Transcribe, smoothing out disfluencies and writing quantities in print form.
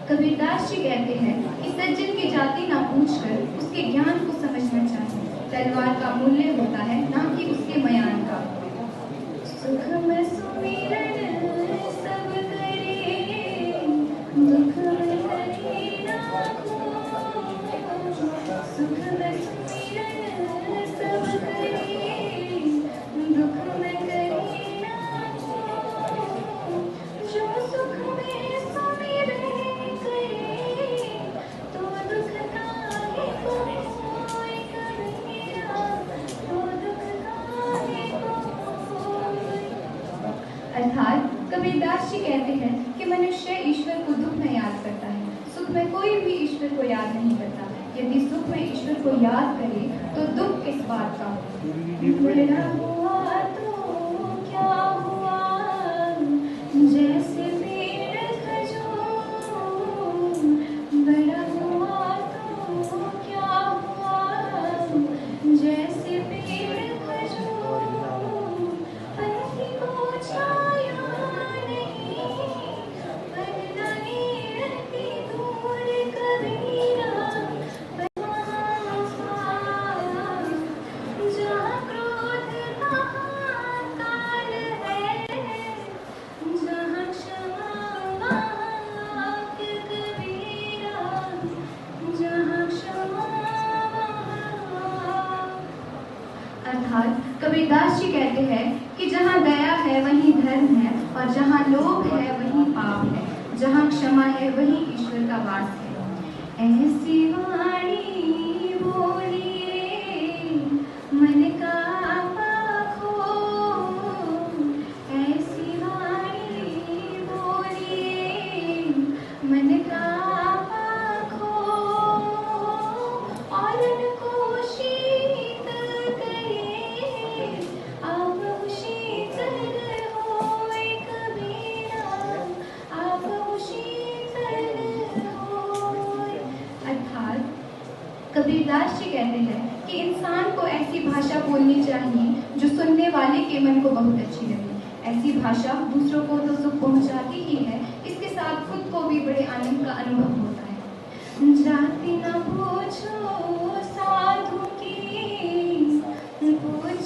कबीरदास जी कहते हैं कि सज्जन की जाति ना पूछकर उसके ज्ञान को समझना चाहिए। तलवार का मूल्य होता है ना कि उसके मयान का। सुख में सुमिरन सब करे, दुख में करे ना को। सुख में सुमिरन सब करे, दुख में करे ना को। जो सुख में सुमिरन करे, तो दुख काहे को होए कबीरा, तो दुख काहे को होए। अर्थात कबीरदास जी कहते हैं कि मनुष्य ईश्वर को दुख में याद करता है, सुख में कोई भी ईश्वर को याद नहीं करता। यदि सुख में ईश्वर को याद करे तो दुख किस बात का हो। बड़ा हुआ तो क्या हुआ, जैसे पेड़ खजूर। बड़ा हुआ तो क्या हुआ, जैसे पेड़ खजूर। पंछी को छाया नहीं, वरना रहती दूर कबीरा। जहाँ क्रोध तहाँ काल है, जहाँ क्षमा वहाँ कबीरा, जहाँ क्षमा वहाँ। अर्थात कबीरदास जी कहते हैं कि जहाँ दया है वहीं धर्म है, और जहाँ लोभ है वहीं पाप है, जहाँ क्षमा है वहीं ईश्वर का वास है। ऐसी वाणी बोलिए मन का पाखो, ऐसी वाणी बोलिए मन का पाखो। और उनको शीतल करे, आप शीतल होए कबीरा, आप शीतल होए। अर्थात कबीरदास जी कहते हैं कि इंसान को ऐसी भाषा बोलनी चाहिए जो सुनने वाले के मन को बहुत अच्छी लगे। ऐसी भाषा दूसरों को तो सुख पहुंचाती ही है, इसके साथ खुद को भी बड़े आनंद का अनुभव होता है। जाति न पूछो साधु की, पूछ